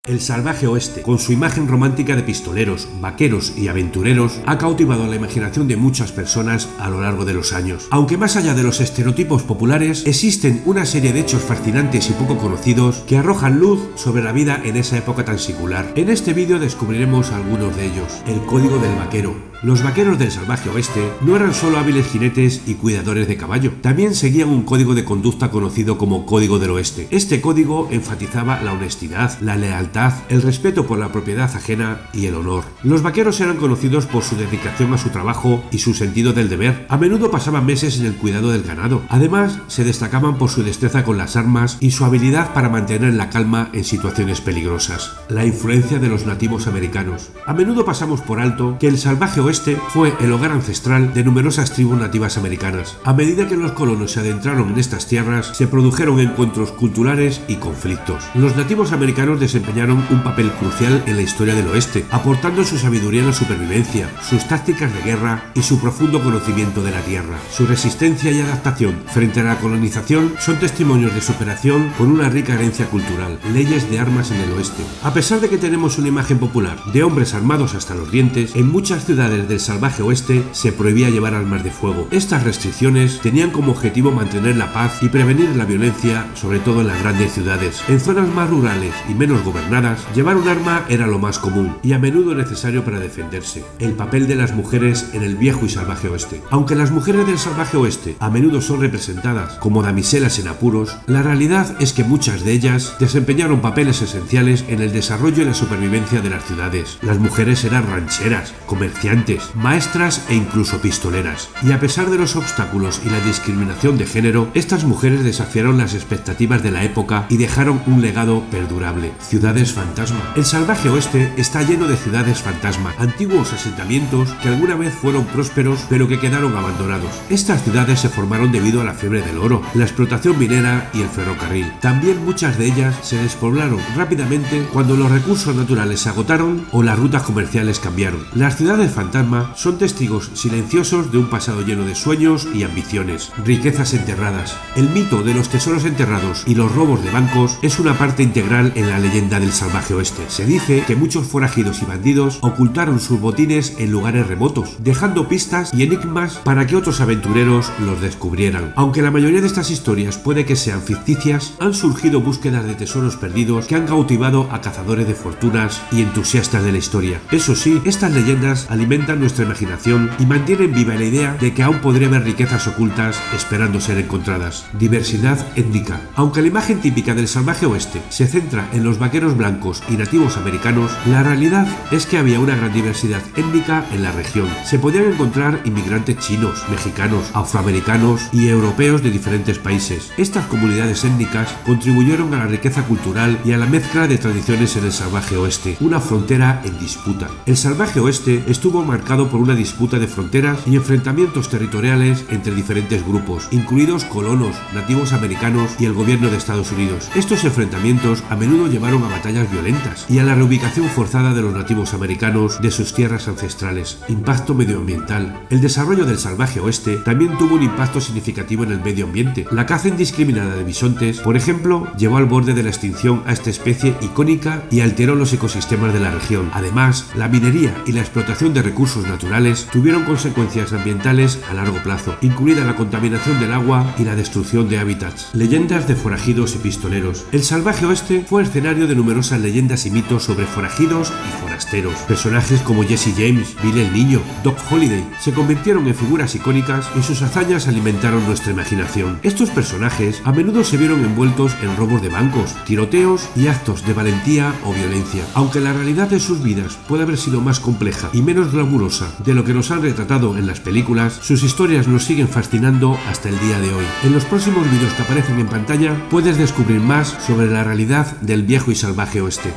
El salvaje oeste, con su imagen romántica de pistoleros, vaqueros y aventureros, ha cautivado la imaginación de muchas personas a lo largo de los años. Aunque más allá de los estereotipos populares, existen una serie de hechos fascinantes y poco conocidos que arrojan luz sobre la vida en esa época tan singular. En este vídeo descubriremos algunos de ellos. El código del vaquero. Los vaqueros del salvaje oeste no eran solo hábiles jinetes y cuidadores de caballo, también seguían un código de conducta conocido como Código del Oeste. Este código enfatizaba la honestidad, la lealtad, el respeto por la propiedad ajena y el honor. Los vaqueros eran conocidos por su dedicación a su trabajo y su sentido del deber. A menudo pasaban meses en el cuidado del ganado. Además, se destacaban por su destreza con las armas y su habilidad para mantener la calma en situaciones peligrosas. La influencia de los nativos americanos. A menudo pasamos por alto que el salvaje oeste fue el hogar ancestral de numerosas tribus nativas americanas. A medida que los colonos se adentraron en estas tierras, se produjeron encuentros culturales y conflictos. Los nativos americanos desempeñaron un papel crucial en la historia del oeste, aportando su sabiduría en la supervivencia, sus tácticas de guerra y su profundo conocimiento de la tierra. Su resistencia y adaptación frente a la colonización son testimonios de superación con una rica herencia cultural. Leyes de armas en el oeste. A pesar de que tenemos una imagen popular de hombres armados hasta los dientes, en muchas ciudades del salvaje oeste se prohibía llevar armas de fuego. Estas restricciones tenían como objetivo mantener la paz y prevenir la violencia, sobre todo en las grandes ciudades. En zonas más rurales y menos gobernadas, llevar un arma era lo más común y a menudo necesario para defenderse. El papel de las mujeres en el viejo y salvaje oeste. Aunque las mujeres del salvaje oeste a menudo son representadas como damiselas en apuros, la realidad es que muchas de ellas desempeñaron papeles esenciales en el desarrollo y la supervivencia de las ciudades. Las mujeres eran rancheras, comerciantes, maestras e incluso pistoleras. Y a pesar de los obstáculos y la discriminación de género, estas mujeres desafiaron las expectativas de la época y dejaron un legado perdurable. Ciudades fantasma. El salvaje oeste está lleno de ciudades fantasma, antiguos asentamientos que alguna vez fueron prósperos pero que quedaron abandonados. Estas ciudades se formaron debido a la fiebre del oro, la explotación minera y el ferrocarril. También muchas de ellas se despoblaron rápidamente cuando los recursos naturales se agotaron o las rutas comerciales cambiaron. Las ciudades fantasma son testigos silenciosos de un pasado lleno de sueños y ambiciones. Riquezas enterradas. El mito de los tesoros enterrados y los robos de bancos es una parte integral en la leyenda del salvaje oeste. Se dice que muchos forajidos y bandidos ocultaron sus botines en lugares remotos, dejando pistas y enigmas para que otros aventureros los descubrieran. Aunque la mayoría de estas historias puede que sean ficticias, han surgido búsquedas de tesoros perdidos que han cautivado a cazadores de fortunas y entusiastas de la historia. Eso sí, estas leyendas alimentan nuestra imaginación y mantienen viva la idea de que aún podría haber riquezas ocultas esperando ser encontradas. Diversidad étnica. Aunque la imagen típica del salvaje oeste se centra en los vaqueros blancos y nativos americanos, la realidad es que había una gran diversidad étnica en la región. Se podían encontrar inmigrantes chinos, mexicanos, afroamericanos y europeos de diferentes países. Estas comunidades étnicas contribuyeron a la riqueza cultural y a la mezcla de tradiciones en el salvaje oeste, una frontera en disputa. El salvaje oeste estuvo marcado por una disputa de fronteras y enfrentamientos territoriales entre diferentes grupos, incluidos colonos, nativos americanos y el gobierno de Estados Unidos. Estos enfrentamientos a menudo llevaron a batallas violentas y a la reubicación forzada de los nativos americanos de sus tierras ancestrales. Impacto medioambiental. El desarrollo del salvaje oeste también tuvo un impacto significativo en el medio ambiente. La caza indiscriminada de bisontes, por ejemplo, llevó al borde de la extinción a esta especie icónica y alteró los ecosistemas de la región. Además, la minería y la explotación de recursos naturales tuvieron consecuencias ambientales a largo plazo, incluida la contaminación del agua y la destrucción de hábitats. Leyendas de forajidos y pistoleros. El salvaje oeste fue escenario de numerosas leyendas y mitos sobre forajidos y forasteros. Personajes como Jesse James, Billy el Niño, Doc Holliday se convirtieron en figuras icónicas y sus hazañas alimentaron nuestra imaginación. Estos personajes a menudo se vieron envueltos en robos de bancos, tiroteos y actos de valentía o violencia. Aunque la realidad de sus vidas puede haber sido más compleja y menos glamurosa de lo que nos han retratado en las películas, sus historias nos siguen fascinando hasta el día de hoy. En los próximos vídeos que aparecen en pantalla puedes descubrir más sobre la realidad del viejo y salvaje oeste.